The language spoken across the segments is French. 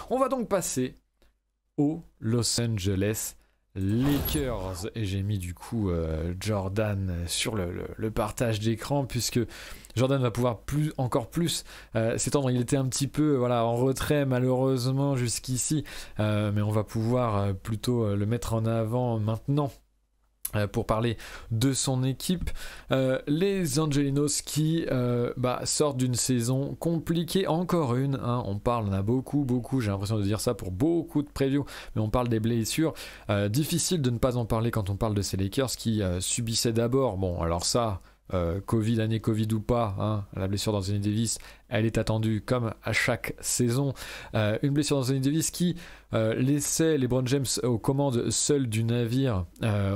On va donc passer aux Los Angeles Lakers, et j'ai mis du coup Jordan sur le partage d'écran, puisque Jordan va pouvoir encore plus s'étendre. Il était un petit peu en retrait malheureusement jusqu'ici, mais on va pouvoir plutôt le mettre en avant maintenant pour parler de son équipe, les Angelinos qui sortent d'une saison compliquée, encore une, hein, on a beaucoup, j'ai l'impression de dire ça pour beaucoup de previews, mais on parle des blessures, difficile de ne pas en parler quand on parle de ces Lakers qui subissaient d'abord, Covid, année Covid ou pas, hein, la blessure d'Anthony Davis, elle est attendue comme à chaque saison. Une blessure d'Anthony Davis qui laissait LeBron James aux commandes seul du navire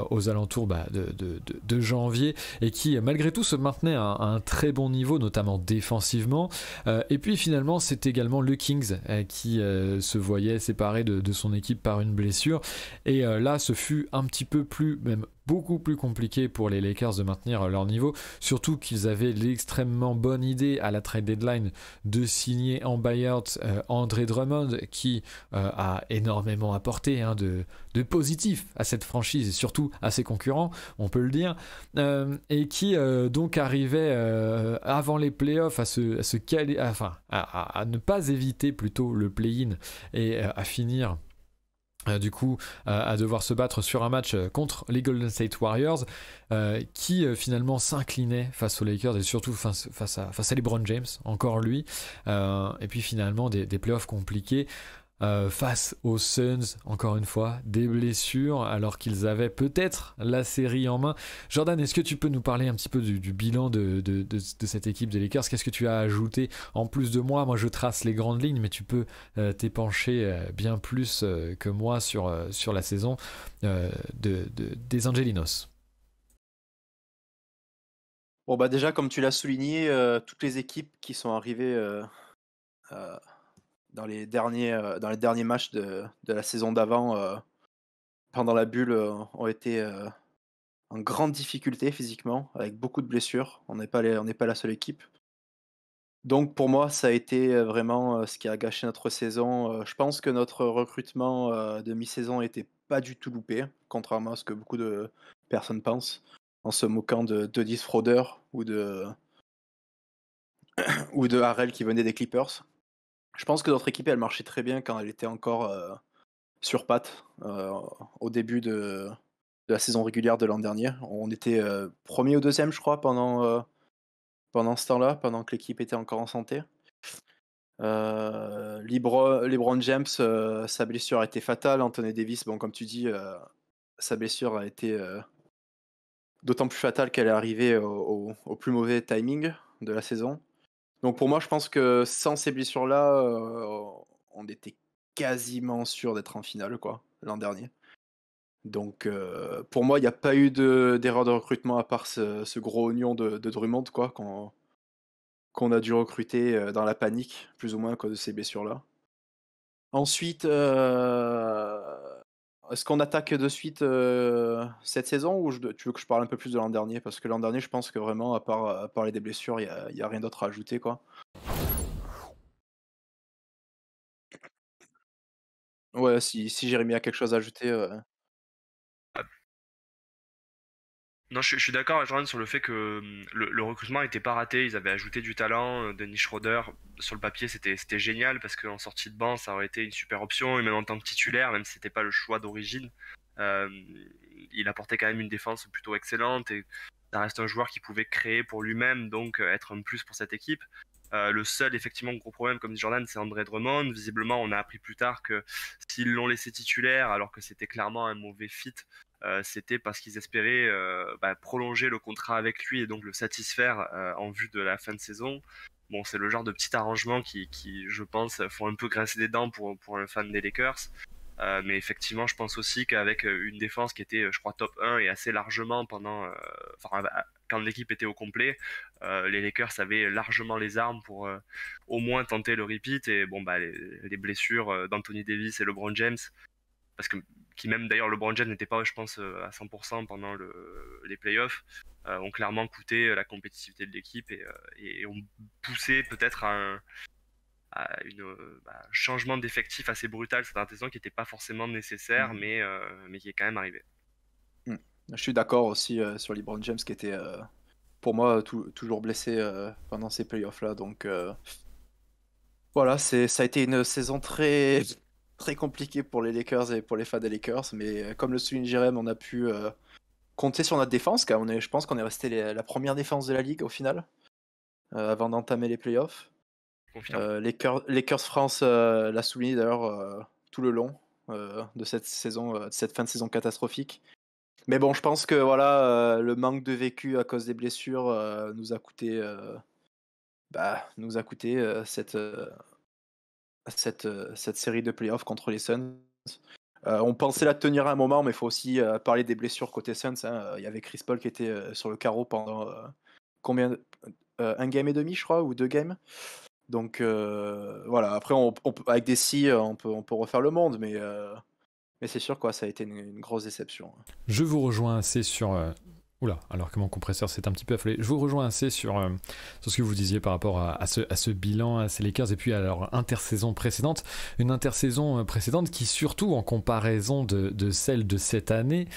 aux alentours de janvier, et qui malgré tout se maintenait à un très bon niveau, notamment défensivement. Et puis finalement c'est également le Kings qui se voyait séparé de son équipe par une blessure, et là ce fut un petit peu plus, même beaucoup plus compliqué pour les Lakers de maintenir leur niveau, surtout qu'ils avaient l'extrêmement bonne idée à la trade deadline de signer en buyout André Drummond, qui a énormément apporté de positif à cette franchise et surtout à ses concurrents, on peut le dire, et qui donc arrivait avant les playoffs à se caler, à ne pas éviter plutôt le play-in et à finir à devoir se battre sur un match contre les Golden State Warriors, qui finalement s'inclinait face aux Lakers, et surtout face à LeBron James, encore lui, et puis finalement des playoffs compliqués face aux Suns, encore une fois, des blessures alors qu'ils avaient peut-être la série en main. Jordan, est-ce que tu peux nous parler un petit peu du bilan de cette équipe des Lakers? Qu'est-ce que tu as ajouté en plus de moi? Moi je trace les grandes lignes, mais tu peux t'épancher bien plus que moi sur la saison des Angelinos. Bon déjà comme tu l'as souligné, toutes les équipes qui sont arrivées dans les derniers matchs de la saison d'avant, pendant la bulle, ont été en grande difficulté physiquement, avec beaucoup de blessures. On n'est pas la seule équipe. Donc pour moi, ça a été vraiment ce qui a gâché notre saison. Je pense que notre recrutement de mi-saison était pas du tout loupé, contrairement à ce que beaucoup de personnes pensent, en se moquant de Dennis Schroeder ou de Harrell qui venait des Clippers. Je pense que notre équipe, elle marchait très bien quand elle était encore sur pattes au début de la saison régulière de l'an dernier. On était premier ou deuxième, je crois, pendant ce temps-là, pendant que l'équipe était encore en santé. LeBron James, sa blessure a été fatale. Anthony Davis, bon, comme tu dis, sa blessure a été d'autant plus fatale qu'elle est arrivée au plus mauvais timing de la saison. Donc pour moi, je pense que sans ces blessures-là, on était quasiment sûr d'être en finale, quoi, l'an dernier. Donc pour moi, il n'y a pas eu d'erreur de recrutement à part ce gros oignon de Drummond, quoi, qu'on a dû recruter dans la panique, plus ou moins à cause de ces blessures-là. Ensuite, est-ce qu'on attaque de suite cette saison, ou tu veux que je parle un peu plus de l'an dernier? Parce que l'an dernier, je pense que vraiment, à parler des blessures, il y a rien d'autre à ajouter, quoi. Ouais, si Jérémy a quelque chose à ajouter. Non, je suis d'accord avec Jordan sur le fait que le recrutement n'était pas raté. Ils avaient ajouté du talent. Dennis Schroeder, sur le papier, c'était génial parce qu'en sortie de banc, ça aurait été une super option. Et même en tant que titulaire, même si c'était pas le choix d'origine, euh, il apportait quand même une défense plutôt excellente. Et ça reste un joueur qui pouvait créer pour lui-même, donc être un plus pour cette équipe. Le seul, effectivement, gros problème, comme dit Jordan, c'est André Drummond. Visiblement, on a appris plus tard que s'ils l'ont laissé titulaire, alors que c'était clairement un mauvais fit, c'était parce qu'ils espéraient prolonger le contrat avec lui et donc le satisfaire en vue de la fin de saison. Bon, c'est le genre de petit arrangement qui, je pense, font un peu grincer des dents pour un fan des Lakers. Mais effectivement, je pense aussi qu'avec une défense qui était, je crois, top 1 et assez largement quand l'équipe était au complet, les Lakers avaient largement les armes pour au moins tenter le repeat. Et bon, les blessures d'Anthony Davis et LeBron James, parce que qui même d'ailleurs LeBron James n'était pas, je pense, à 100% pendant les playoffs, ont clairement coûté la compétitivité de l'équipe et ont poussé peut-être un changement d'effectif assez brutal cette saison qui n'était pas forcément nécessaire, mais qui est quand même arrivé. Je suis d'accord aussi sur LeBron James qui était pour moi toujours blessé pendant ces playoffs-là. Donc voilà, ça a été une saison très, très compliquée pour les Lakers et pour les fans des Lakers. Mais comme le souligne Jérém, on a pu compter sur notre défense, car je pense qu'on est resté la première défense de la ligue au final, avant d'entamer les playoffs. Confirme. Lakers France l'a souligné d'ailleurs tout le long de cette saison, de cette fin de saison catastrophique. Mais bon, je pense que voilà, le manque de vécu à cause des blessures nous a coûté, cette série de playoffs contre les Suns. On pensait la tenir à un moment, mais il faut aussi parler des blessures côté Suns. Hein. Il y avait Chris Paul qui était sur le carreau pendant un game et demi, je crois, ou 2 games. Donc voilà, après, avec des si, on peut refaire le monde, mais c'est sûr, quoi, ça a été une grosse déception. Je vous rejoins assez sur... Oula, alors que mon compresseur s'est un petit peu affolé. Je vous rejoins assez sur ce que vous disiez par rapport à ce bilan, à ces Lakers, et puis à leur intersaison précédente. Une intersaison précédente qui, surtout en comparaison de celle de cette année,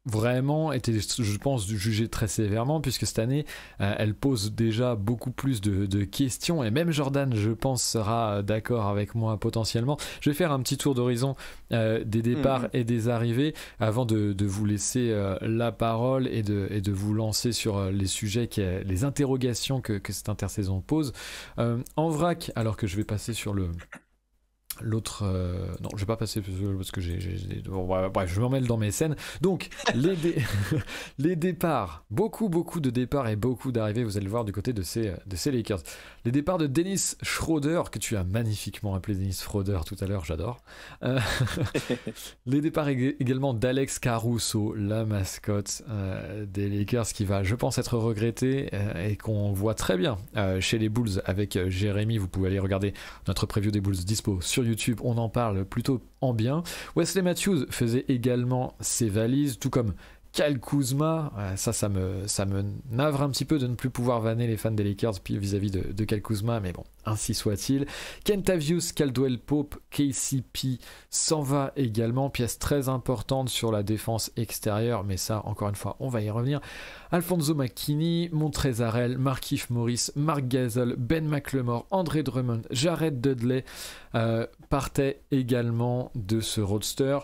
vraiment était, je pense, jugée très sévèrement, puisque cette année, elle pose déjà beaucoup plus de questions, et même Jordan, je pense, sera d'accord avec moi potentiellement. Je vais faire un petit tour d'horizon des départs et des arrivées avant de vous laisser la parole et de vous lancer sur les sujets, les interrogations que cette intersaison pose. En vrac, alors que je vais passer sur l'autre, non, je vais pas passer parce que bref, je me remets dans mes scènes. Donc, les départs, beaucoup de départs et beaucoup d'arrivées, vous allez le voir du côté de ces Lakers. Les départs de Dennis Schroeder, que tu as magnifiquement appelé Dennis Schroeder tout à l'heure, j'adore. Les départs également d'Alex Caruso, la mascotte des Lakers, qui va, je pense, être regretté et qu'on voit très bien chez les Bulls avec Jérémy. Vous pouvez aller regarder notre preview des Bulls dispo sur YouTube, on en parle plutôt en bien. Wesley Matthews faisait également ses valises, tout comme Kyle Kuzma. Ça me navre un petit peu de ne plus pouvoir vanner les fans des Lakers vis-à-vis de Kyle Kuzma, mais bon, ainsi soit-il. Kentavious Caldwell Pope, KCP s'en va également, pièce très importante sur la défense extérieure, mais ça, encore une fois, on va y revenir. Alfonso McKinney, Montrezl Harrell, Markieff Morris, Marc Gasol, Ben McLemore, André Drummond, Jared Dudley partaient également de ce roadster.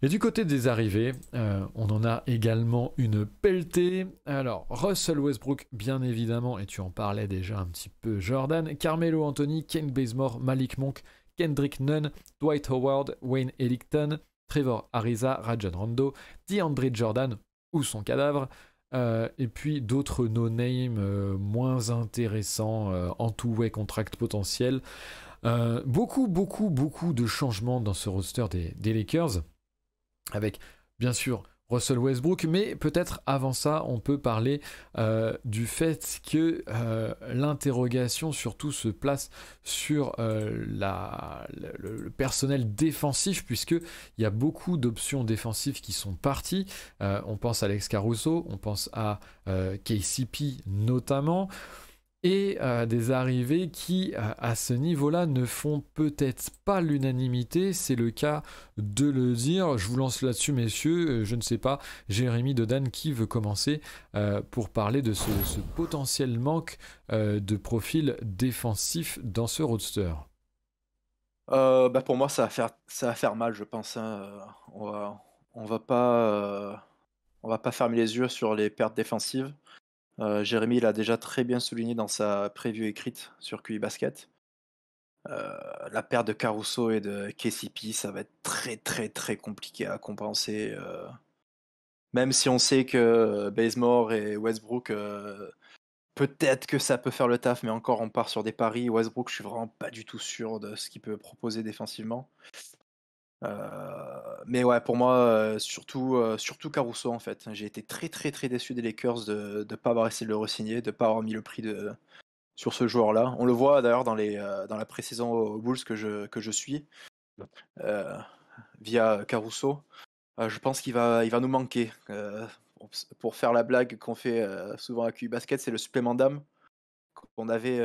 Et du côté des arrivées, on en a également une pelletée. Alors, Russell Westbrook, bien évidemment, et tu en parlais déjà un petit peu, Jordan, Carmelo Anthony, Kent Bazemore, Malik Monk, Kendrick Nunn, Dwight Howard, Wayne Ellington, Trevor Ariza, Rajon Rondo, DeAndre Jordan ou son cadavre, et puis d'autres no-name moins intéressants en two-way contract potentiel. Beaucoup de changements dans ce roster des Lakers, avec bien sûr Russell Westbrook, mais peut-être avant ça on peut parler du fait que l'interrogation surtout se place sur le personnel défensif, puisqu'il y a beaucoup d'options défensives qui sont parties. On pense à Alex Caruso, on pense à KCP notamment, et des arrivées qui, à ce niveau-là, ne font peut-être pas l'unanimité. C'est le cas de le dire. Je vous lance là-dessus, messieurs. Je ne sais pas, Jérémy, Dodan, qui veut commencer pour parler de ce potentiel manque de profil défensif dans ce roadster. Pour moi, ça va faire mal, je pense. Hein. On va pas fermer les yeux sur les pertes défensives. Jérémy l'a déjà très bien souligné dans sa preview écrite sur QI Basket. La perte de Caruso et de KCP, ça va être très très très compliqué à compenser. Même si on sait que Bazemore et Westbrook, peut-être que ça peut faire le taf, mais encore on part sur des paris. Westbrook, je suis vraiment pas du tout sûr de ce qu'il peut proposer défensivement. Mais ouais, pour moi, surtout Caruso en fait. J'ai été très très très déçu des Lakers de ne pas avoir essayé de le re-signer, de ne pas avoir mis le prix sur ce joueur-là. On le voit d'ailleurs dans la pré-saison aux Bulls que je suis via Caruso. Je pense qu'il va nous manquer. Pour faire la blague qu'on fait souvent à QI Basket, c'est le supplément d'âme qu'on avait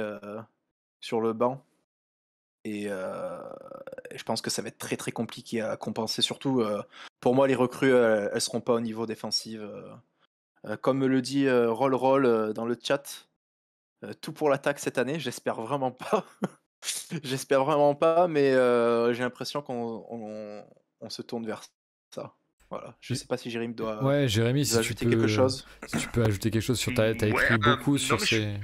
sur le banc. Et je pense que ça va être très très compliqué à compenser. Surtout, pour moi, les recrues, elles seront pas au niveau défensif. Comme me le dit Roll dans le chat, tout pour l'attaque cette année. J'espère vraiment pas. J'espère vraiment pas, mais j'ai l'impression qu'on se tourne vers ça. Voilà. Je sais pas si Jérémy doit Jérémy, si tu ajouter quelque peux, chose. si tu peux ajouter quelque chose sur t'as écrit beaucoup non, sur mais ces.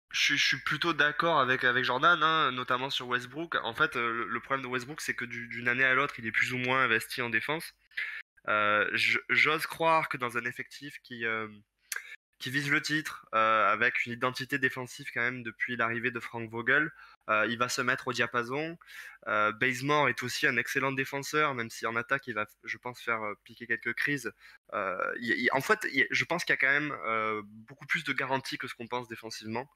je suis plutôt d'accord avec Jordan, hein, notamment sur Westbrook. En fait, le problème de Westbrook, c'est que d'une année à l'autre, il est plus ou moins investi en défense. J'ose croire que dans un effectif qui vise le titre, avec une identité défensive quand même depuis l'arrivée de Frank Vogel, il va se mettre au diapason. Bazemore est aussi un excellent défenseur, même si en attaque il va, je pense, faire piquer quelques crises. En fait, je pense qu'il y a quand même beaucoup plus de garanties que ce qu'on pense défensivement.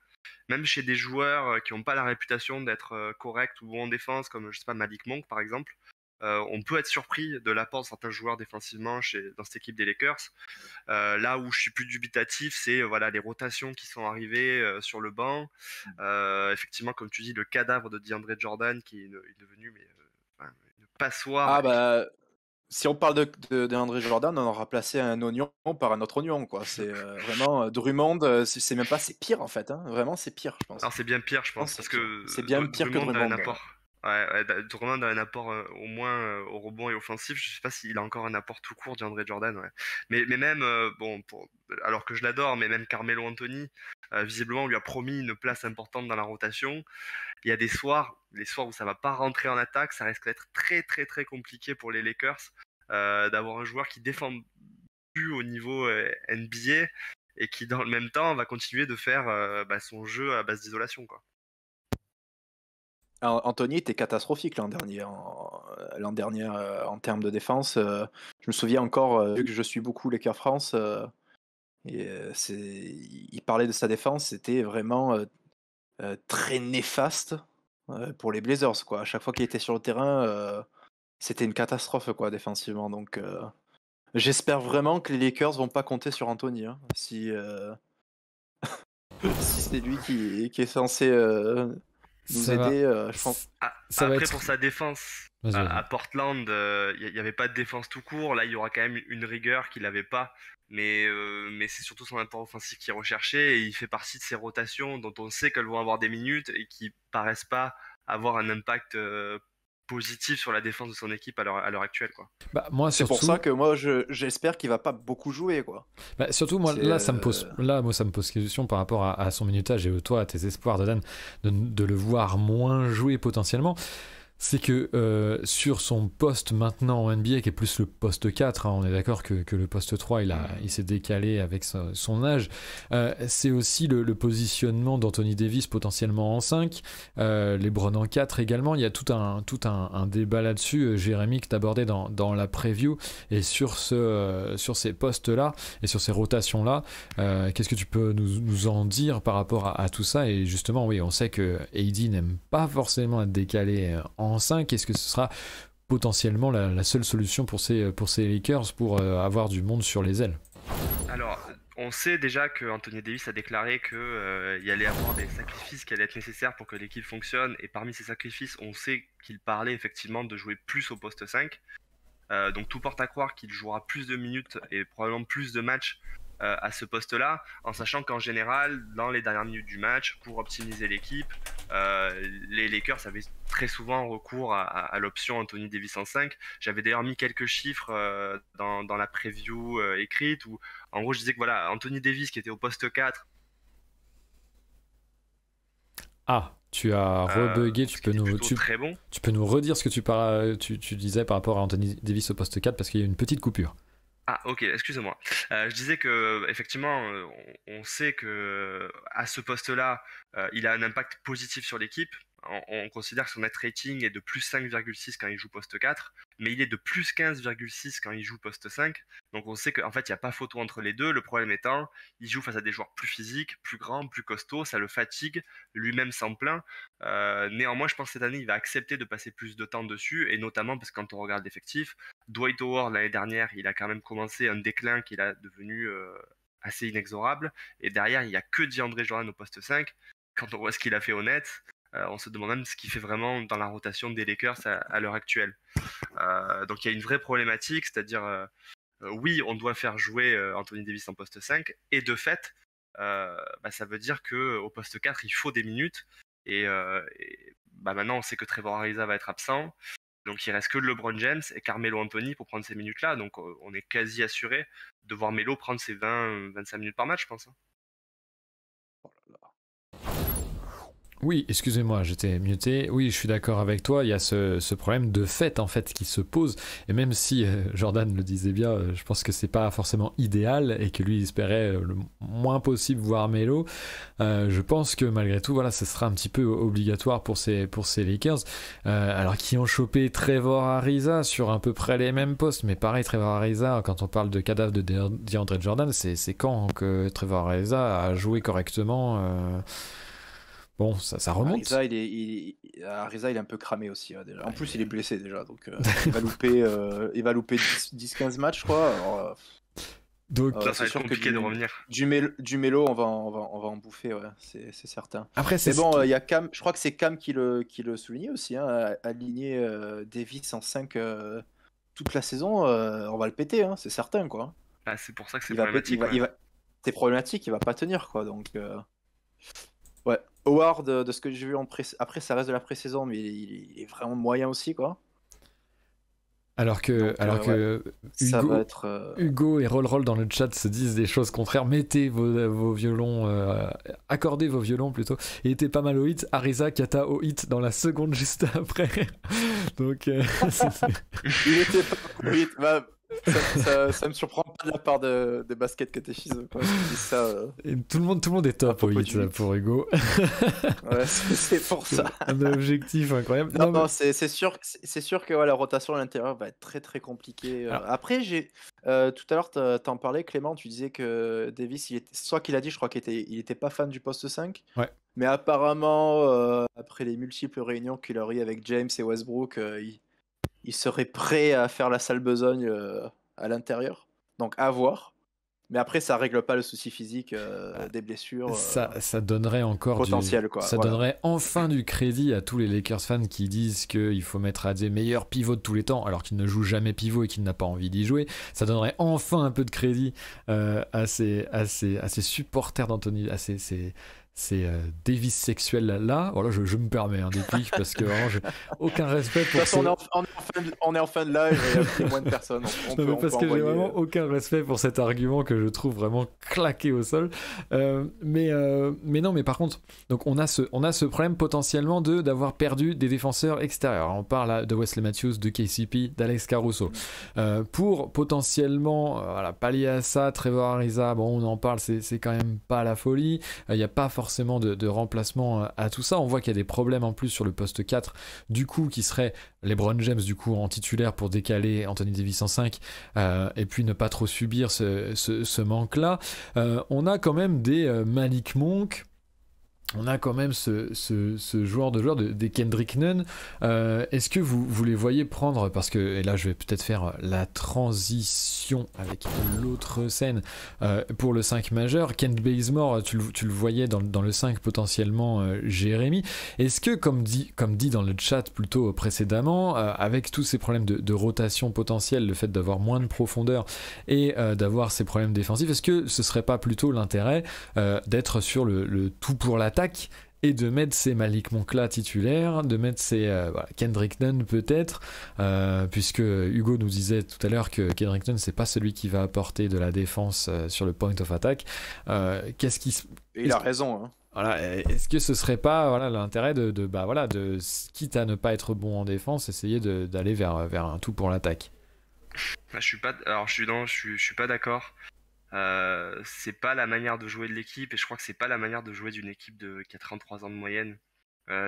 Même chez des joueurs qui n'ont pas la réputation d'être corrects ou bons en défense, comme je sais pas Malik Monk par exemple, on peut être surpris de l'apport de certains joueurs défensivement dans cette équipe des Lakers. Là où je suis plus dubitatif, c'est voilà, les rotations qui sont arrivées sur le banc. Effectivement, comme tu dis, le cadavre de DeAndre Jordan qui est devenu enfin, une passoire. Ah bah, si on parle de André Jordan, on aura placé un oignon par un autre oignon, quoi. C'est vraiment Drummond, c'est même pas, c'est pire en fait, hein. Vraiment, c'est pire, je pense. Alors c'est bien pire, je Je pense pense, que parce c'est pire. que C'est bien pire que Drummond a un Drummond. apport. Ouais, Drummond a un apport au moins au rebond et offensif. Je sais pas s'il a encore un apport tout court d'André Jordan. Ouais. Mais même, bon, alors que je l'adore, mais même Carmelo Anthony, visiblement, on lui a promis une place importante dans la rotation. Il y a des soirs, les soirs où ça va pas rentrer en attaque, ça risque d'être très très très compliqué pour les Lakers d'avoir un joueur qui défend plus au niveau NBA et qui dans le même temps va continuer de faire son jeu à base d'isolation, quoi. Anthony était catastrophique l'an dernier en termes de défense. Je me souviens encore, vu que je suis beaucoup Lakers France, il parlait de sa défense, c'était vraiment très néfaste pour les Blazers, quoi. À chaque fois qu'il était sur le terrain, c'était une catastrophe, quoi, défensivement. Donc, j'espère vraiment que les Lakers vont pas compter sur Anthony, hein, si c'est lui qui est censé nous Ça va. aider. Je pense. Ça va Après, être. pour sa défense, Vas-y, vas-y. à Portland, il n'y avait pas de défense tout court. Là, il y aura quand même une rigueur qu'il n'avait pas. Mais c'est surtout son apport offensif qui est recherché. Et il fait partie de ces rotations dont on sait qu'elles vont avoir des minutes et qui paraissent pas avoir un impact positif sur la défense de son équipe à l'heure actuelle, quoi. Bah, moi, C'est pour surtout. ça que moi, j'espère qu'il va pas beaucoup jouer, quoi. Bah, surtout, moi, C'est, là, ça me pose question par rapport à son minutage et toi, à tes espoirs, Dan, de le voir moins jouer potentiellement. C'est que sur son poste maintenant en NBA, qui est plus le poste 4, hein, on est d'accord que le poste 3, il s'est décalé avec son âge, c'est aussi le positionnement d'Anthony Davis potentiellement en 5, LeBron en 4 également. Il y a tout un débat là-dessus, Jérémy, que tu abordais dans la preview, et sur ces postes-là et sur ces rotations-là, qu'est-ce que tu peux nous en dire par rapport à tout ça? Et justement, oui, on sait que AD n'aime pas forcément être décalé en 5. Est-ce que ce sera potentiellement la seule solution pour ces Lakers pour avoir du monde sur les ailes? Alors, on sait déjà que Anthony Davis a déclaré que il allait avoir des sacrifices qui allaient être nécessaires pour que l'équipe fonctionne. Et parmi ces sacrifices, on sait qu'il parlait effectivement de jouer plus au poste 5. Donc tout porte à croire qu'il jouera plus de minutes et probablement plus de matchs à ce poste-là, en sachant qu'en général, dans les dernières minutes du match, pour optimiser l'équipe, les Lakers avaient très souvent recours à l'option Anthony Davis en 5. J'avais d'ailleurs mis quelques chiffres dans la preview écrite, où en gros je disais que voilà, Anthony Davis qui était au poste 4. Ah, tu as rebugué, Très bon. tu peux nous redire ce que tu disais par rapport à Anthony Davis au poste 4 parce qu'il y a une petite coupure. Ah, ok, excusez-moi. Je disais que effectivement, on sait que à ce poste-là, il a un impact positif sur l'équipe. On considère que son net rating est de plus 5,6 quand il joue poste 4, mais il est de plus 15,6 quand il joue poste 5. Donc on sait qu'en fait, il n'y a pas photo entre les deux. Le problème étant, il joue face à des joueurs plus physiques, plus grands, plus costauds, ça le fatigue, lui-même s'en plaint. Néanmoins, je pense que cette année, il va accepter de passer plus de temps dessus, et notamment parce que quand on regarde l'effectif, Dwight Howard l'année dernière, il a quand même commencé un déclin qu'il a devenu assez inexorable. Et derrière, il n'y a que DeAndre Jordan au poste 5. Quand on voit ce qu'il a fait au net, On se demande même ce qu'il fait vraiment dans la rotation des Lakers à l'heure actuelle. Donc il y a une vraie problématique, c'est-à-dire oui, on doit faire jouer Anthony Davis en poste 5, et de fait, ça veut dire qu'au poste 4, il faut des minutes, maintenant on sait que Trevor Ariza va être absent, donc il reste que LeBron James et Carmelo Anthony pour prendre ces minutes-là, donc on est quasi assuré de voir Melo prendre ses 20-25 minutes par match, je pense. Oui, excusez-moi, j'étais muté. Oui, je suis d'accord avec toi. Il y a ce problème de fait en fait qui se pose. Et même si Jordan le disait bien, je pense que c'est pas forcément idéal et que lui il espérait le moins possible voir Melo. Je pense que malgré tout, voilà, ce sera un petit peu obligatoire pour ces Lakers. Alors qui ont chopé Trevor Ariza sur à peu près les mêmes postes, mais pareil, Trevor Ariza, quand on parle de cadavre de DeAndre Jordan, c'est quand que Trevor Ariza a joué correctement. Bon, ça remonte. Ariza, il est un peu cramé aussi, déjà. En plus, il est blessé déjà, donc il va louper 10-15 matchs, je crois. Alors, donc ça va être compliqué de revenir. Du Melo, on va en bouffer, ouais, c'est certain. Après, mais bon, il y a Cam, je crois que c'est Cam qui le soulignait aussi, hein, aligner Davis en 5 toute la saison, on va le péter, hein, c'est certain, quoi. C'est pour ça que c'est problématique. C'est problématique, il va pas tenir, quoi, donc... Ouais, Howard, de ce que j'ai vu après, ça reste de la pré-saison, mais il est vraiment moyen aussi, quoi. Alors que ça va être, Hugo et Roll dans le chat se disent des choses contraires. Mettez vos violons, accordez vos violons plutôt. Il était pas mal au hit. Ariza Kata au hit dans la seconde juste après. Donc, il était pas au hit. Ça me surprend pas de la part de basket catéchisme quand je dis ça. Et tout le monde est top au hit pour Hugo. Ouais, c'est pour ça. Un objectif incroyable. Non, c'est sûr que la rotation à l'intérieur va être très très compliquée. Après, tout à l'heure, t'en parlais, Clément, tu disais que Davis, soit qu'il a dit, je crois il était pas fan du poste 5. Ouais. Mais apparemment, après les multiples réunions qu'il a eues avec James et Westbrook, il serait prêt à faire la sale besogne à l'intérieur. Donc à voir. Mais après, ça règle pas le souci physique des blessures. Ça donnerait encore potentiel, quoi. Ça donnerait enfin du crédit à tous les Lakers fans qui disent qu'il faut mettre à des meilleurs pivots de tous les temps, alors qu'il ne joue jamais pivot et qu'il n'a pas envie d'y jouer. Ça donnerait enfin un peu de crédit à ces supporters d'Anthony, à ces Davis sexuels là. Voilà, je me permets des pics parce que vraiment j'ai aucun respect pour ça. On est en fin de live et il y a moins de personnes. J'ai vraiment aucun respect pour cet argument que je trouve vraiment claqué au sol. Mais non, mais par contre, donc on a ce problème potentiellement d'avoir perdu des défenseurs extérieurs. On parle de Wesley Matthews, de KCP, d'Alex Caruso. Pour potentiellement pallier à ça, Trevor Ariza, bon, on en parle, c'est quand même pas la folie. Il n'y a pas forcément de remplacement à tout ça. On voit qu'il y a des problèmes en plus sur le poste 4, du coup, qui serait LeBron James, du coup, en titulaire pour décaler Anthony Davis en 5, et puis ne pas trop subir ce manque-là. On a quand même des Malik Monk. On a quand même ce joueur des Kendrick Nunn. Est-ce que vous les voyez prendre, parce que, et là je vais peut-être faire la transition avec l'autre scène pour le 5 majeur, Kent Bazemore, tu le voyais dans le 5 potentiellement, Jérémy. Est-ce que, comme dit dans le chat plutôt précédemment, avec tous ces problèmes de rotation potentielle, le fait d'avoir moins de profondeur et d'avoir ces problèmes défensifs, est-ce que ce serait pas plutôt l'intérêt d'être sur le tout pour l'attaque et de mettre ces Malik Monk-là titulaires, de mettre ces Kendrick Nunn peut-être, puisque Hugo nous disait tout à l'heure que Kendrick Nunn c'est pas celui qui va apporter de la défense sur le point of attack. Il a raison, hein. Voilà, est-ce que ce serait pas l'intérêt de quitte à ne pas être bon en défense, essayer d'aller vers un tout pour l'attaque? Je suis pas d'accord. C'est pas la manière de jouer de l'équipe, et je crois que c'est pas la manière de jouer d'une équipe qui a 33 ans de moyenne.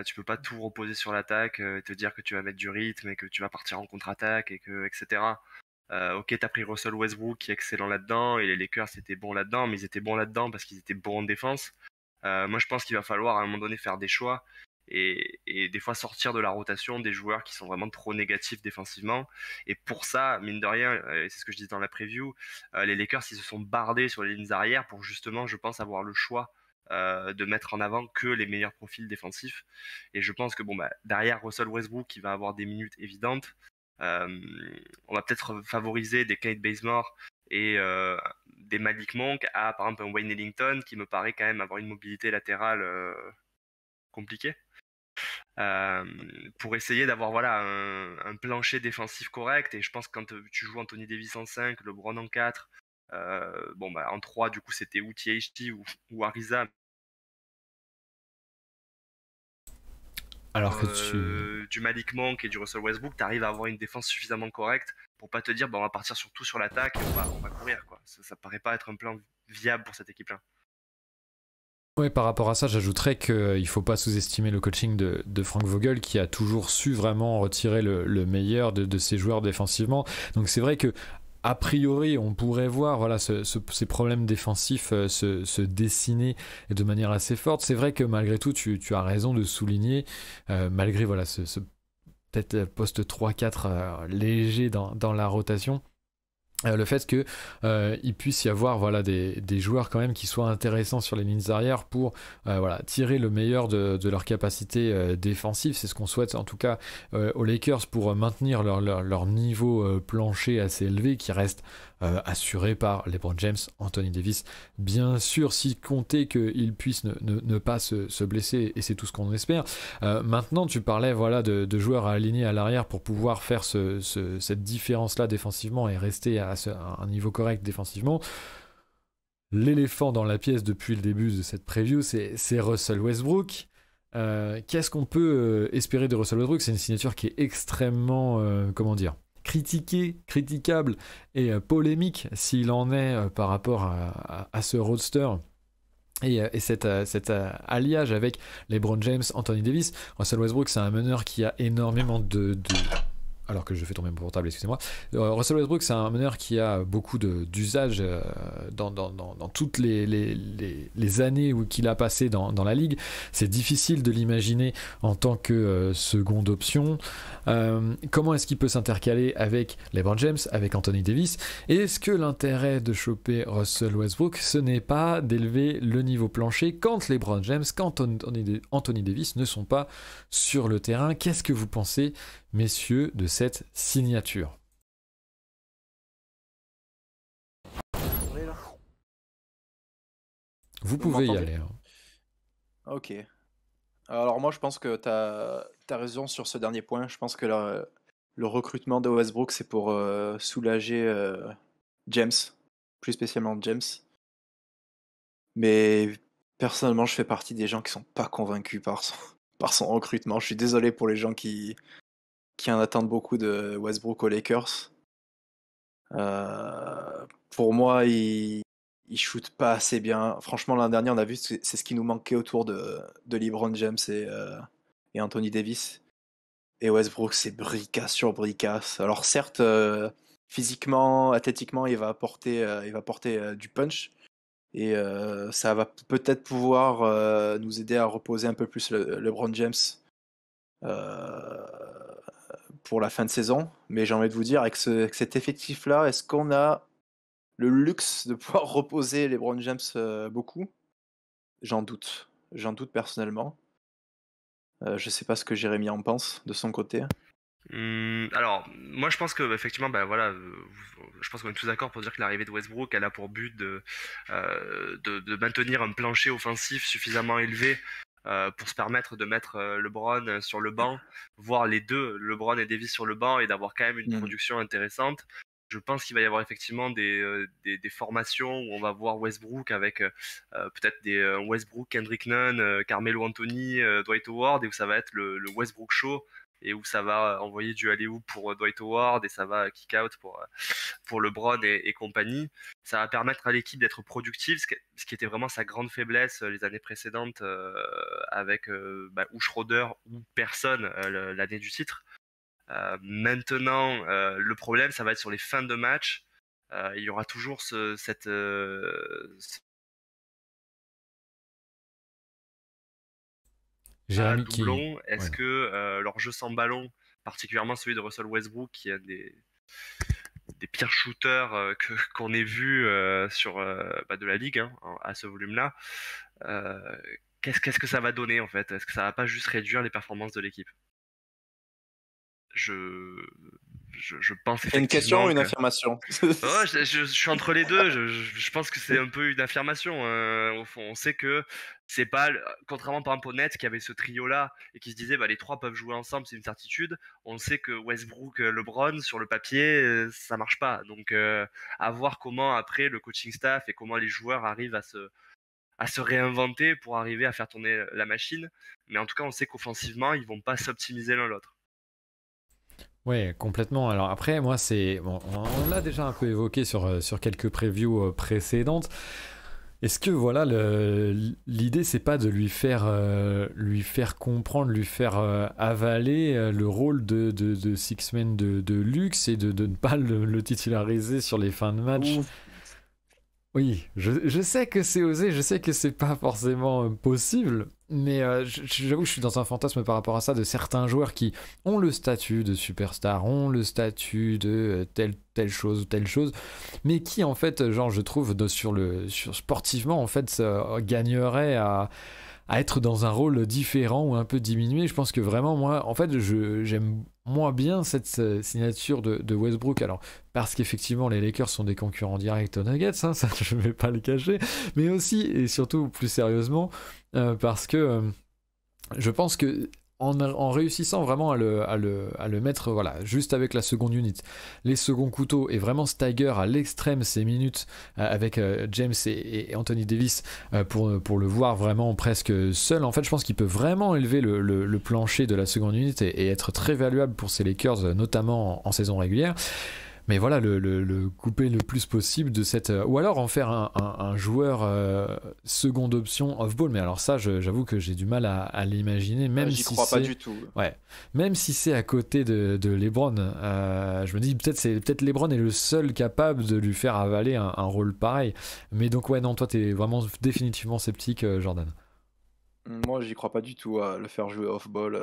Tu peux pas tout reposer sur l'attaque, te dire que tu vas mettre du rythme et que tu vas partir en contre-attaque etc. Ok, t'as pris Russell Westbrook qui est excellent là-dedans, et les Lakers étaient bons là-dedans, mais ils étaient bons là-dedans parce qu'ils étaient bons en défense. Moi je pense qu'il va falloir à un moment donné faire des choix et des fois sortir de la rotation des joueurs qui sont vraiment trop négatifs défensivement. Et pour ça, mine de rien, c'est ce que je disais dans la preview, les Lakers ils se sont bardés sur les lignes arrière pour justement, je pense, avoir le choix de mettre en avant que les meilleurs profils défensifs. Et je pense que derrière Russell Westbrook, qui va avoir des minutes évidentes, on va peut-être favoriser des Kate Bazemore et des Malik Monk à, par exemple, un Wayne Ellington qui me paraît quand même avoir une mobilité latérale compliquée. Pour essayer d'avoir un plancher défensif correct. Et je pense que quand tu joues Anthony Davis en 5, LeBron en 4, en 3, du coup, c'était ou THT ou Ariza. Alors que Du Malik Monk et du Russell Westbrook, tu arrives à avoir une défense suffisamment correcte pour pas te dire on va partir surtout sur l'attaque et on va courir, quoi. Ça paraît pas être un plan viable pour cette équipe-là. Ouais, par rapport à ça, j'ajouterais qu'il ne faut pas sous-estimer le coaching de Frank Vogel qui a toujours su vraiment retirer le meilleur de ses joueurs défensivement. Donc c'est vrai que a priori, on pourrait voir ces problèmes défensifs se dessiner de manière assez forte. C'est vrai que malgré tout, tu as raison de souligner, malgré ce peut-être poste 3-4 léger dans la rotation, le fait que il puisse y avoir des joueurs quand même qui soient intéressants sur les lignes arrière pour tirer le meilleur de leur capacité défensive. C'est ce qu'on souhaite en tout cas aux Lakers pour maintenir leur niveau plancher assez élevé qui reste assuré par LeBron James, Anthony Davis, bien sûr, si compter qu'ils puissent ne pas se blesser, et c'est tout ce qu'on espère. Maintenant, tu parlais de joueurs à aligner à l'arrière pour pouvoir faire cette différence-là défensivement et rester à un niveau correct défensivement. L'éléphant dans la pièce depuis le début de cette preview, c'est Russell Westbrook. Qu'est-ce qu'on peut espérer de Russell Westbrook? C'est une signature qui est extrêmement, critiquable et polémique s'il en est par rapport à ce roadster et cet alliage avec LeBron James, Anthony Davis. Russell Westbrook, c'est un meneur qui a énormément alors que je fais tomber mon portable, excusez-moi. Russell Westbrook, c'est un meneur qui a beaucoup d'usage dans toutes les années qu'il a passé dans la ligue. C'est difficile de l'imaginer en tant que seconde option. Comment est-ce qu'il peut s'intercaler avec LeBron James, avec Anthony Davis? Et est-ce que l'intérêt de choper Russell Westbrook, ce n'est pas d'élever le niveau plancher quand LeBron James, quand Anthony Davis ne sont pas sur le terrain? Qu'est-ce que vous pensez, messieurs, de cette signature? Vous pouvez y aller. Ok. Alors moi je pense que tu as raison sur ce dernier point. Je pense que le recrutement de Westbrook c'est pour soulager James, plus spécialement James. Mais personnellement je fais partie des gens qui sont pas convaincus par son recrutement. Je suis désolé pour les gens qui en attendent beaucoup de Westbrook aux Lakers. Pour moi, il shoot pas assez bien. Franchement, l'an dernier, on a vu c'est ce qui nous manquait autour de LeBron James et Anthony Davis. Et Westbrook, c'est bricasse sur bricasse. Alors certes, physiquement, athlétiquement, il va apporter du punch. Et ça va peut-être pouvoir nous aider à reposer un peu plus LeBron James pour la fin de saison. Mais j'ai envie de vous dire, avec cet effectif-là, est-ce qu'on a le luxe de pouvoir reposer LeBron James beaucoup? J'en doute. J'en doute personnellement. Je sais pas ce que Jérémy en pense de son côté. Alors, moi je pense que effectivement, je pense qu'on est tous d'accord pour dire que l'arrivée de Westbrook, elle a pour but de maintenir un plancher offensif suffisamment élevé pour se permettre de mettre LeBron sur le banc, voire les deux, LeBron et Davis sur le banc, et d'avoir quand même une production intéressante. Je pense qu'il va y avoir effectivement des formations où on va voir Westbrook avec peut-être des Westbrook, Kendrick Nunn, Carmelo Anthony, Dwight Howard, et où ça va être le Westbrook Show, et où ça va envoyer du alley-oop pour Dwight Howard et ça va kick-out pour LeBron et compagnie. Ça va permettre à l'équipe d'être productive, ce qui était vraiment sa grande faiblesse les années précédentes avec ou Schroeder ou personne l'année du titre. Maintenant, le problème, ça va être sur les fins de match. Il y aura toujours cette Jérémy doublon. Est-ce que leur jeu sans ballon, particulièrement celui de Russell Westbrook, qui est un des pires shooters qu'on ait vu sur de la ligue à ce volume-là, Qu'est-ce que ça va donner en fait? Est-ce que ça va pas juste réduire les performances de l'équipe? Je, je pense C'est une question effectivement ou une que. affirmation? Ouais, je suis entre les deux. Je pense que c'est un peu une affirmation. Au fond, on sait que c'est pas, contrairement par exemple au Nets qui avait ce trio-là et qui se disait bah les trois peuvent jouer ensemble, c'est une certitude. On sait que Westbrook, LeBron sur le papier, ça marche pas. Donc à voir comment après le coaching staff et comment les joueurs arrivent à se réinventer pour arriver à faire tourner la machine. Mais en tout cas, on sait qu'offensivement, ils vont pas s'optimiser l'un l'autre. Ouais, complètement. Alors après, moi, bon, on l'a déjà un peu évoqué sur quelques previews précédentes. Est-ce que voilà, l'idée, c'est pas de lui faire comprendre, lui faire avaler le rôle de Six-Man de luxe et de ne pas le titulariser sur les fins de match? Oui, je sais que c'est osé, je sais que c'est pas forcément possible, mais j'avoue que je suis dans un fantasme par rapport à ça de certains joueurs qui ont le statut de superstar, ont le statut de telle chose ou telle chose, mais qui en fait, genre je trouve sur sportivement en fait ça gagnerait à être dans un rôle différent ou un peu diminué. Je pense que vraiment, moi, en fait, j'aime moins bien cette signature de Westbrook. Alors, parce qu'effectivement, les Lakers sont des concurrents directs aux Nuggets, hein, ça, je ne vais pas le cacher, mais aussi, et surtout, plus sérieusement, parce que je pense que en réussissant vraiment à le mettre voilà, juste avec la seconde unit, les seconds couteaux, et vraiment stagger à l'extrême ces minutes avec James et Anthony Davis pour le voir vraiment presque seul, en fait je pense qu'il peut vraiment élever le plancher de la seconde unit et être très valuable pour ces Lakers, notamment en saison régulière. Mais voilà, le couper le plus possible de cette... ou alors en faire un joueur seconde option off-ball. Mais alors ça, j'avoue que j'ai du mal à l'imaginer, même J'y si crois pas c'est... du tout. Ouais, même si c'est à côté de LeBron. Je me dis, peut-être LeBron est le seul capable de lui faire avaler un rôle pareil. Mais donc ouais, non, toi, t'es vraiment définitivement sceptique, Jordan. Moi, j'y crois pas du tout à le faire jouer off-ball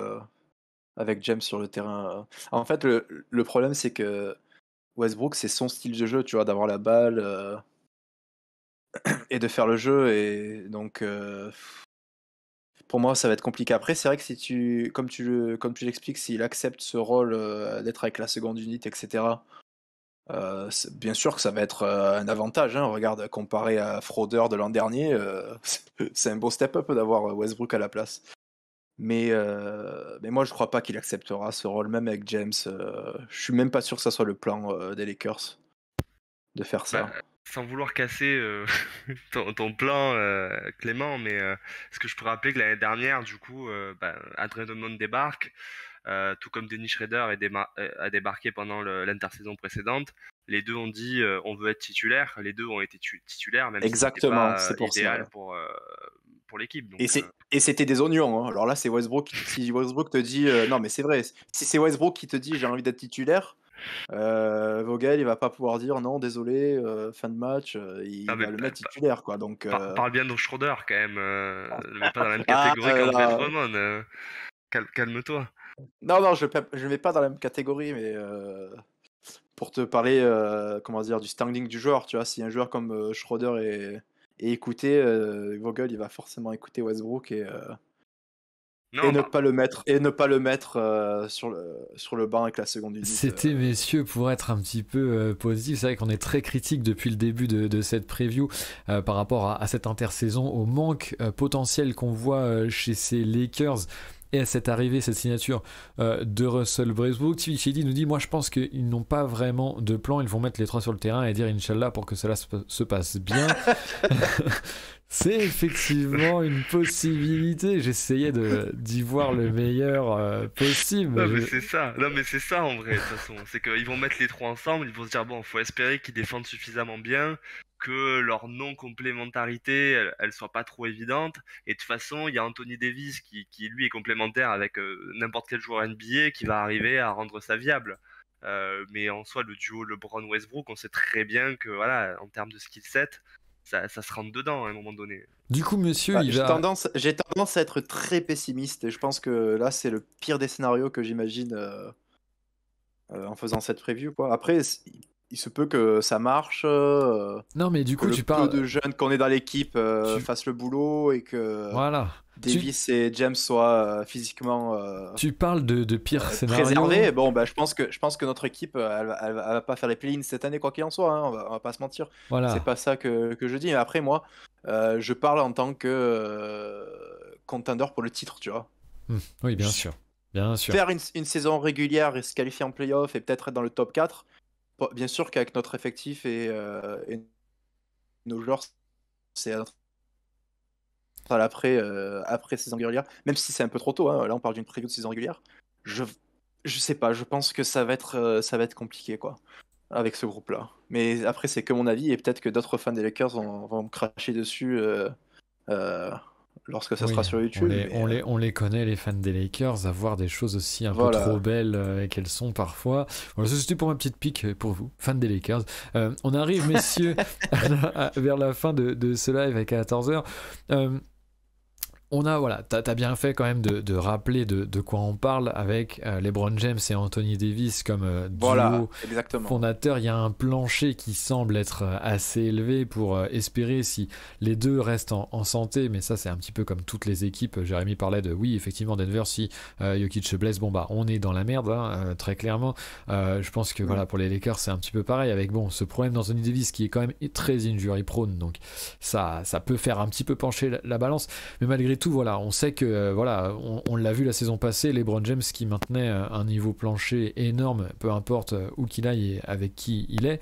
avec James sur le terrain. En fait, le problème, c'est que Westbrook, c'est son style de jeu, tu vois, d'avoir la balle et de faire le jeu. Et donc, pour moi, ça va être compliqué. Après, c'est vrai que si comme tu l'expliques, s'il accepte ce rôle d'être avec la seconde unité, etc., bien sûr que ça va être un avantage. Hein. Regarde, comparé à Fraudeur de l'an dernier, c'est un beau step-up d'avoir Westbrook à la place. Mais moi, je crois pas qu'il acceptera ce rôle, même avec James. Je suis même pas sûr que ça soit le plan des Lakers de faire Bah, ça. sans vouloir casser ton plan, Clément, mais est-ce que je peux rappeler que l'année dernière, du coup, Andre Drummond débarque, tout comme Dennis Schroeder a débarqué pendant l'intersaison précédente. Les deux ont dit on veut être titulaire. Les deux ont été titulaires, même si c'était Exactement, pas c'est pour ça. idéal pour l'équipe. Donc, Et c'était des oignons. Hein. Alors là, c'est Westbrook. Si Westbrook te dit non, mais c'est vrai. Si c'est Westbrook qui te dit j'ai envie d'être titulaire, Vogel il va pas pouvoir dire non, désolé, fin de match. Il non, mais va le mettre titulaire, quoi. Donc parle bien de Schroeder quand même. Ne mets pas dans la même ah catégorie qu'André là, Drummond. Calme-toi. non, je le mets pas dans la même catégorie, mais pour te parler, comment dire, du standing du joueur, tu vois, si un joueur comme Schroeder est écouté, Vogel il va forcément écouter Westbrook Non, et ne pas le mettre sur le banc avec la seconde unité. C'était, messieurs, pour être un petit peu positif, c'est vrai qu'on est très critique depuis le début de cette preview par rapport à cette intersaison, au manque potentiel qu'on voit chez ces Lakers et à cette arrivée, cette signature de Russell Westbrook. TV Shady nous dit, moi je pense qu'ils n'ont pas vraiment de plan, ils vont mettre les trois sur le terrain et dire Inch'Allah pour que cela se passe bien. C'est effectivement une possibilité. J'essayais d'y voir le meilleur possible. Non, mais c'est ça. Non, mais c'est ça en vrai, de toute façon. C'est qu'ils vont mettre les trois ensemble, ils vont se dire, bon, faut espérer qu'ils défendent suffisamment bien, que leur non-complémentarité, elle soit pas trop évidente. Et de toute façon, il y a Anthony Davis qui lui est complémentaire avec n'importe quel joueur NBA qui va arriver à rendre ça viable. Mais en soi, le duo LeBron-Westbrook, on sait très bien que, voilà, en termes de skill set, ça se rentre dedans à un moment donné. Du coup, monsieur, j'ai tendance à être très pessimiste et je pense que là, c'est le pire des scénarios que j'imagine en faisant cette preview, quoi. Après, il se peut que ça marche, Non, mais du que coup, le tu peu parles. de jeunes qu'on est dans l'équipe fassent le boulot et que Voilà. Davis et James soient physiquement Tu parles de pire scénario. préservés. Bon, bah, je pense que notre équipe, elle va pas faire les play-ins cette année, quoi qu'il en soit, hein, on va pas se mentir. C'est Voilà. pas ça que je dis. Mais après, moi, je parle en tant que contender pour le titre, tu vois. Oui, bien Je- sûr. Bien sûr. Faire une saison régulière et se qualifier en playoff et peut-être être dans le top 4, bien sûr qu'avec notre effectif et nos joueurs, c'est après saison régulière, même si c'est un peu trop tôt, hein, là on parle d'une preview de saison régulière. Je, je sais pas, je pense que ça va être compliqué quoi, avec ce groupe-là. Mais après, c'est que mon avis, et peut-être que d'autres fans des Lakers vont me cracher dessus euh, lorsque ça sera Oui, sur on YouTube. les, Mais on les, on les connaît, les fans des Lakers, à voir des choses aussi un peu trop voilà. belles qu'elles sont parfois. Voilà, ça c'était pour ma petite pique pour vous, fans des Lakers. On arrive, messieurs, vers la fin de ce live à 14h. Voilà, t'as bien fait quand même de rappeler de quoi on parle avec LeBron James et Anthony Davis comme Voilà, duo exactement. fondateur. Il y a un plancher qui semble être assez élevé pour espérer si les deux restent en santé, mais ça c'est un petit peu comme toutes les équipes. Jérémy parlait de oui, effectivement, Denver, si Jokic se blesse, bon bah on est dans la merde, hein, très clairement. Je pense que voilà, pour les Lakers c'est un petit peu pareil avec ce problème d'Anthony Davis qui est quand même très injury prone, donc ça peut faire un petit peu pencher la balance. Mais malgré tout, voilà, on sait que voilà, on l'a vu la saison passée, LeBron James qui maintenait un niveau plancher énorme, peu importe où qu'il aille et avec qui il est.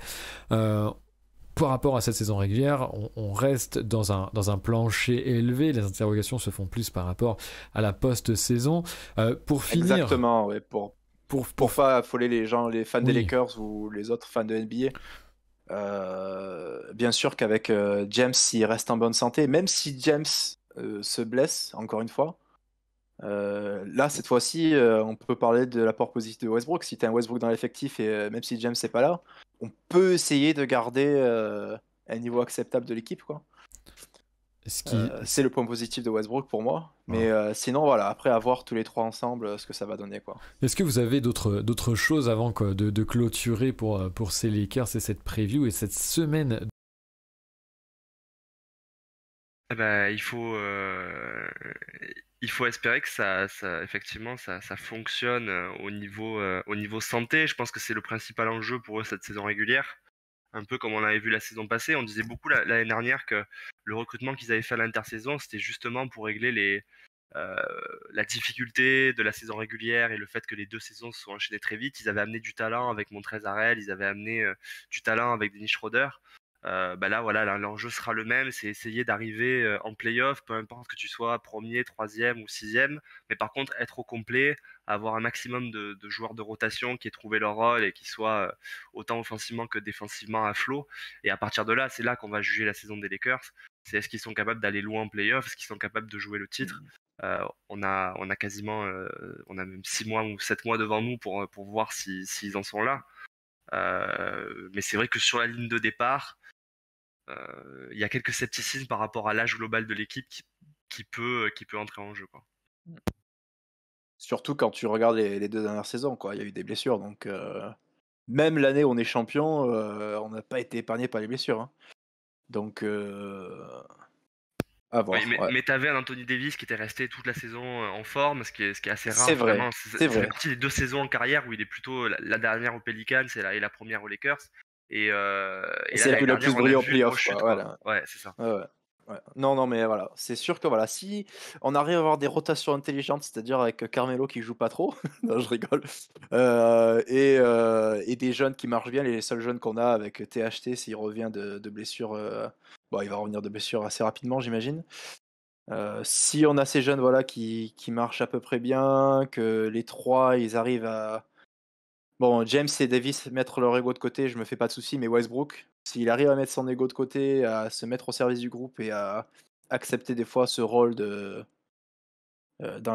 Par rapport à cette saison régulière, on reste dans un plancher élevé. Les interrogations se font plus par rapport à la post-saison. Pour finir, Exactement, ouais, pour pas affoler les gens, les fans des Oui. Lakers ou les autres fans de NBA. Bien sûr qu'avec James, s'il reste en bonne santé, même si James se blesse, encore une fois, là, cette fois-ci, on peut parler de l'apport positif de Westbrook. Si tu as un Westbrook dans l'effectif et même si James n'est pas là, on peut essayer de garder un niveau acceptable de l'équipe, quoi. C'est le point positif de Westbrook pour moi. Mais sinon, voilà, après avoir tous les trois ensemble, ce que ça va donner, quoi. Est-ce que vous avez d'autres choses avant de clôturer pour ces Lakers et cette preview et cette semaine? Eh ben, il faut espérer que effectivement, ça fonctionne au niveau santé. Je pense que c'est le principal enjeu pour eux cette saison régulière. Un peu comme on avait vu la saison passée, on disait beaucoup l'année dernière que le recrutement qu'ils avaient fait à l'intersaison, c'était justement pour régler euh, la difficulté de la saison régulière et le fait que les deux saisons se sont enchaînées très vite. Ils avaient amené du talent avec Montrezl, ils avaient amené du talent avec Dennis Schroeder. Bah là, voilà, là, l'enjeu sera le même, c'est essayer d'arriver en playoff, peu importe que tu sois premier, troisième ou sixième, mais par contre être au complet, avoir un maximum de joueurs de rotation qui aient trouvé leur rôle et qui soient autant offensivement que défensivement à flot. Et à partir de là, c'est là qu'on va juger la saison des Lakers. C'est est-ce qu'ils sont capables d'aller loin en playoff, est-ce qu'ils sont capables de jouer le titre. On a quasiment, on a même 6 mois ou 7 mois devant nous pour voir s'ils en sont là. Mais c'est vrai que sur la ligne de départ, il y a quelques scepticismes par rapport à l'âge global de l'équipe qui peut entrer en jeu, quoi. Surtout quand tu regardes les deux dernières saisons, quoi. Il y a eu des blessures, donc même l'année où on est champion, on n'a pas été épargné par les blessures, hein. Donc, à Oui, voir, ouais. mais t'avais un Anthony Davis qui était resté toute la saison en forme, ce qui est assez C'est rare vrai, vraiment. c'est Ça fait vrai. partie des 2 saisons en carrière où il est plutôt la dernière aux Pelicans et la première aux Lakers. Et Et là, c'est là où l'année il a le dernière, plus on a brillé en vu une playoff, quoi. rechute, quoi. Voilà. Ouais, c'est ça. Ouais, ouais. Ouais. Non, non, mais voilà. C'est sûr que voilà, si on arrive à avoir des rotations intelligentes, c'est-à-dire avec Carmelo qui joue pas trop, non, je rigole, et des jeunes qui marchent bien, les seuls jeunes qu'on a avec THT, s'il revient de blessure, bon, il va revenir de blessure assez rapidement, j'imagine. Si on a ces jeunes voilà, qui marchent à peu près bien, que les trois, ils arrivent à. Bon, James et Davis mettre leur ego de côté, je me fais pas de soucis, mais Westbrook, s'il arrive à mettre son ego de côté, à se mettre au service du groupe et à accepter des fois ce rôle dans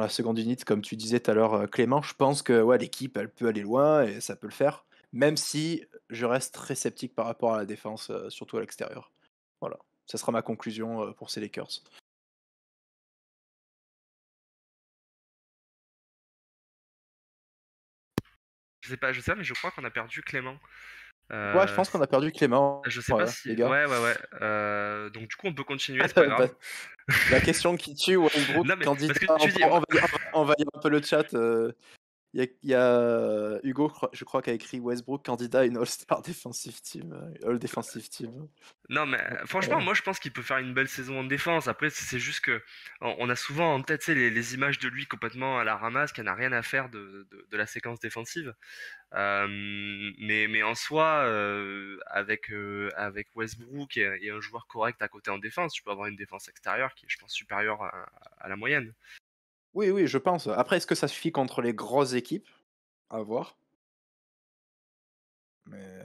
la seconde unité, comme tu disais tout à l'heure, Clément, je pense que ouais, l'équipe, elle peut aller loin et ça peut le faire, même si je reste très sceptique par rapport à la défense, surtout à l'extérieur. Voilà, ça sera ma conclusion pour ces Lakers. Je sais pas, mais je crois qu'on a perdu Clément. Ouais, je pense qu'on a perdu Clément. Je sais pas Voilà, si. les gars. Ouais. Donc du coup, on peut continuer, c'est pas Bah, grave. la question qui tue Westbrook, Non, mais candidat. parce que tu dis. On va lire un peu le chat. Il y a Hugo, je crois, qui a écrit Westbrook candidat à une All-Star Defensive Team. All Defensive Team. Non, mais franchement, moi je pense qu'il peut faire une belle saison en défense. Après, c'est juste que on a souvent en tête, tu sais, les images de lui complètement à la ramasse, qui n'a rien à faire de la séquence défensive. Mais en soi, avec Westbrook et un joueur correct à côté en défense, tu peux avoir une défense extérieure qui est, je pense, supérieure à la moyenne. Oui, je pense. Après, est-ce que ça suffit contre les grosses équipes? À voir. Mais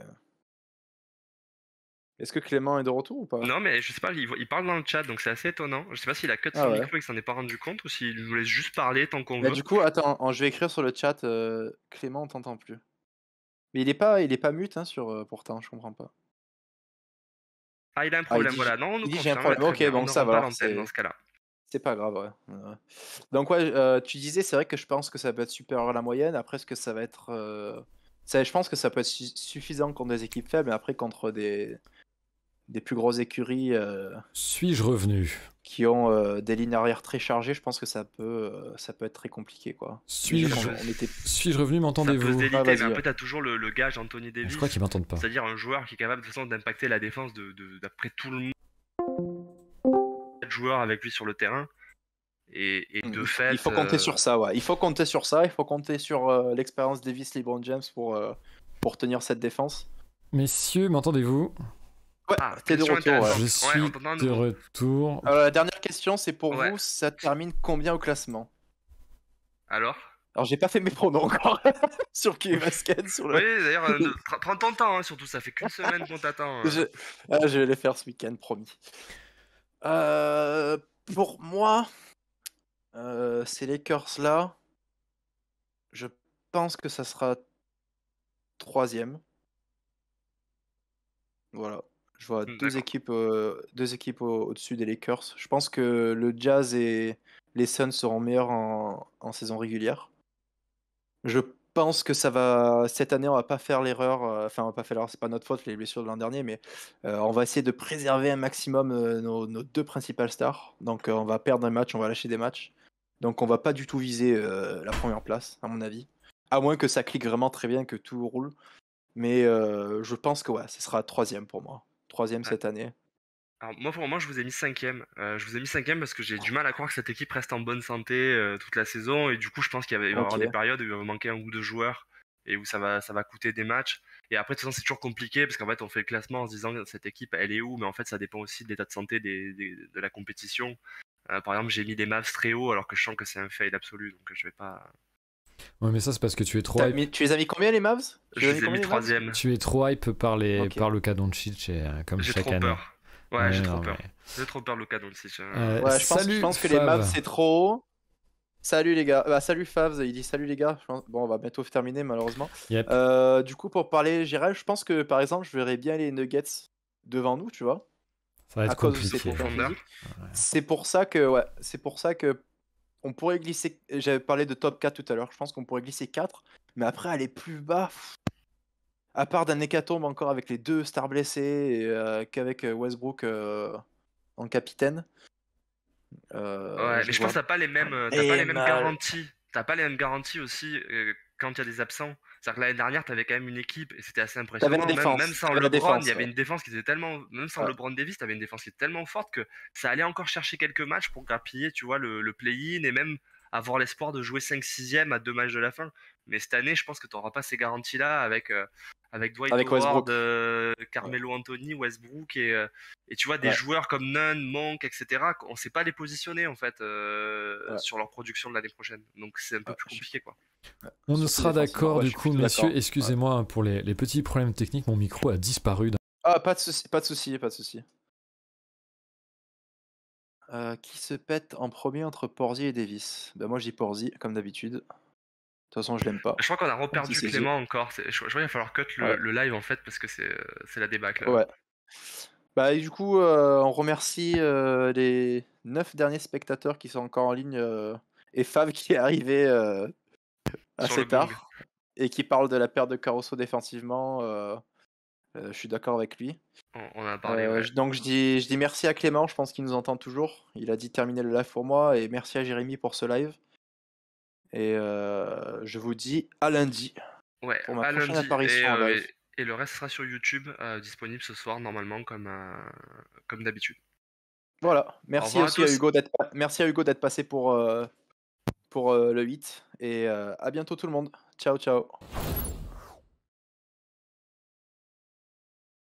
est-ce que Clément est de retour ou pas? Non, mais je sais pas, il parle dans le chat, donc c'est assez étonnant. Je sais pas s'il a cut Ah son ouais. micro et qu'il s'en est pas rendu compte ou s'il nous laisse juste parler tant qu'on Bah, veut. du coup, attends, je vais écrire sur le chat. Clément, on t'entend plus. Mais il est pas mute hein, pourtant, je comprends pas. Ah, il a un Ah, problème, voilà. Non, on nous il dit j'ai un confirme, problème. très Ok, bien. On bon, ne ça rend va pas alors. l'antenne dans ce cas-là. C'est pas grave, ouais. Donc, ouais, tu disais, c'est vrai que je pense que ça peut être supérieur à la moyenne. Après, est-ce que ça va être. Je pense que ça peut être suffisant contre des équipes faibles, mais après, contre des plus grosses écuries Suis-je revenu? qui ont des lignes arrière très chargées, je pense que ça peut être très compliqué, quoi. Déjà, Suis-je on était. suis-je revenu? Ça peut se M'entendez-vous? déliter, Ah, mais vas-y. après, t'as toujours le gage Anthony Je Davis. crois qu'ils m'entendent pas. C'est-à-dire un joueur qui est capable de toute façon d'impacter la défense d'après tout le monde. 4 joueurs avec lui sur le terrain. Et de fait. Il faut compter sur ça, ouais. Il faut compter sur ça. Il faut compter sur l'expérience Davis, LeBron James pour tenir cette défense. Messieurs, m'entendez-vous? Ouais, t'es de question retour. Ouais. intéressante. Je Ouais, suis on t'entend à de nouveau. retour. La dernière question, c'est pour Ouais. vous. Ça termine combien au classement? Alors J'ai pas fait mes pronos encore sur qui basket sur le. Oui, d'ailleurs, prends ton temps, hein, surtout, ça fait qu'une semaine qu'on t'attend. Je vais les faire ce week-end, promis. Pour moi, ces Lakers là, je pense que ça sera 3e. Voilà. Je vois deux D'accord. équipes au-dessus des Lakers. Je pense que le Jazz et les Suns seront meilleurs en saison régulière. Je pense que cette année, on va pas faire l'erreur. Enfin, on va pas faire l'erreur, c'est pas notre faute, les blessures de l'an dernier, mais on va essayer de préserver un maximum nos deux principales stars. Donc, on va perdre un match, on va lâcher des matchs. Donc, on va pas du tout viser la première place, à mon avis. À moins que ça clique vraiment très bien, que tout roule. Mais je pense que ouais, ce sera 3e pour moi. 3e Ouais. cette année. Alors, moi, pour moi, je vous ai mis 5e. Je vous ai mis 5e parce que j'ai du mal à croire que cette équipe reste en bonne santé toute la saison. Et du coup, je pense qu'il va y avoir Ok. des périodes où il va manquer un ou deux joueurs et où ça va coûter des matchs. Et après, de toute façon, c'est toujours compliqué parce qu'en fait, on fait le classement en se disant cette équipe, elle est où? Mais en fait, ça dépend aussi de l'état de santé de la compétition. Par exemple, j'ai mis les Mavs très haut alors que je sens que c'est un fail absolu. Donc, je vais pas. Ouais, mais ça, c'est parce que tu es trop hype. Tu les as mis combien les Mavs? Je les ai mis 3e. Tu es trop hype par Ok. Luka Doncic, comme J'ai chaque trop année. peur. Ouais, j'ai trop non, peur. mais- J'ai trop peur, Luka Doncic. Ouais, je Salut, pense que les Fav. Mavs c'est trop haut. Salut les gars. Bah, salut Favs, il dit salut les gars. Bon, on va bientôt terminer malheureusement. Yep. Du coup, pour parler général, je pense que par exemple, je verrais bien les Nuggets devant nous, tu vois. Ça va être À cause de ses compliqué. profondeurs physiques. Ouais. C'est pour ça que on pourrait glisser. J'avais parlé de top 4 tout à l'heure. Je pense qu'on pourrait glisser 4. Mais après, aller plus bas. À part d'un hécatombe encore avec les deux stars blessés et qu'avec Westbrook en capitaine. Ouais, mais je pense que t'as pas les mêmes garanties. T'as pas les mêmes garanties aussi quand il y a des absents. C'est-à-dire que l'année dernière, t'avais quand même une équipe et c'était assez impressionnant. T'avais la défense. Même sans T'avais la LeBron, défense, il y avait ouais. une défense qui était tellement. Même sans Ouais. LeBron Davis, t'avais une défense qui était tellement forte que ça allait encore chercher quelques matchs pour grappiller, tu vois, le play-in et même avoir l'espoir de jouer 5-6e à 2 matchs de la fin. Mais cette année, je pense que t'auras pas ces garanties-là avec Dwight Avec Howard, Westbrook. Carmelo Anthony, Westbrook et tu vois des Ouais. joueurs comme Nunn, Monk, etc. On sait pas les positionner en fait Ouais. sur leur production de l'année prochaine. Donc c'est un peu plus compliqué quoi. On Surtout sera défensivement. d'accord Ouais, du je suis coup, plutôt messieurs. d'accord. Excusez-moi pour les petits problèmes techniques. Mon micro a disparu. Ah, pas de souci. Qui se pète en premier entre Porzi et Davis? Bah moi je dis Porzi, comme d'habitude. De toute façon, je l'aime pas. Je crois qu'on a reperdu Si c'est Clément encore. Je crois qu'il va falloir cut le live en fait parce que c'est la débâcle. Ouais. Bah et du coup, on remercie les 9 derniers spectateurs qui sont encore en ligne et Fav qui est arrivé Sur le assez gong. tard et qui parle de la perte de Caruso défensivement. Je suis d'accord avec lui. On en a parlé, ouais. Donc je dis merci à Clément, je pense qu'il nous entend toujours. Il a dit terminer le live pour moi, et merci à Jérémy pour ce live. Et je vous dis à lundi Ouais, pour ma à prochaine lundi. apparition en live. Et le reste sera sur YouTube, disponible ce soir normalement comme d'habitude. Voilà, Au revoir à tous. merci à Hugo d'être passé pour le 8. Et à bientôt tout le monde. Ciao, ciao.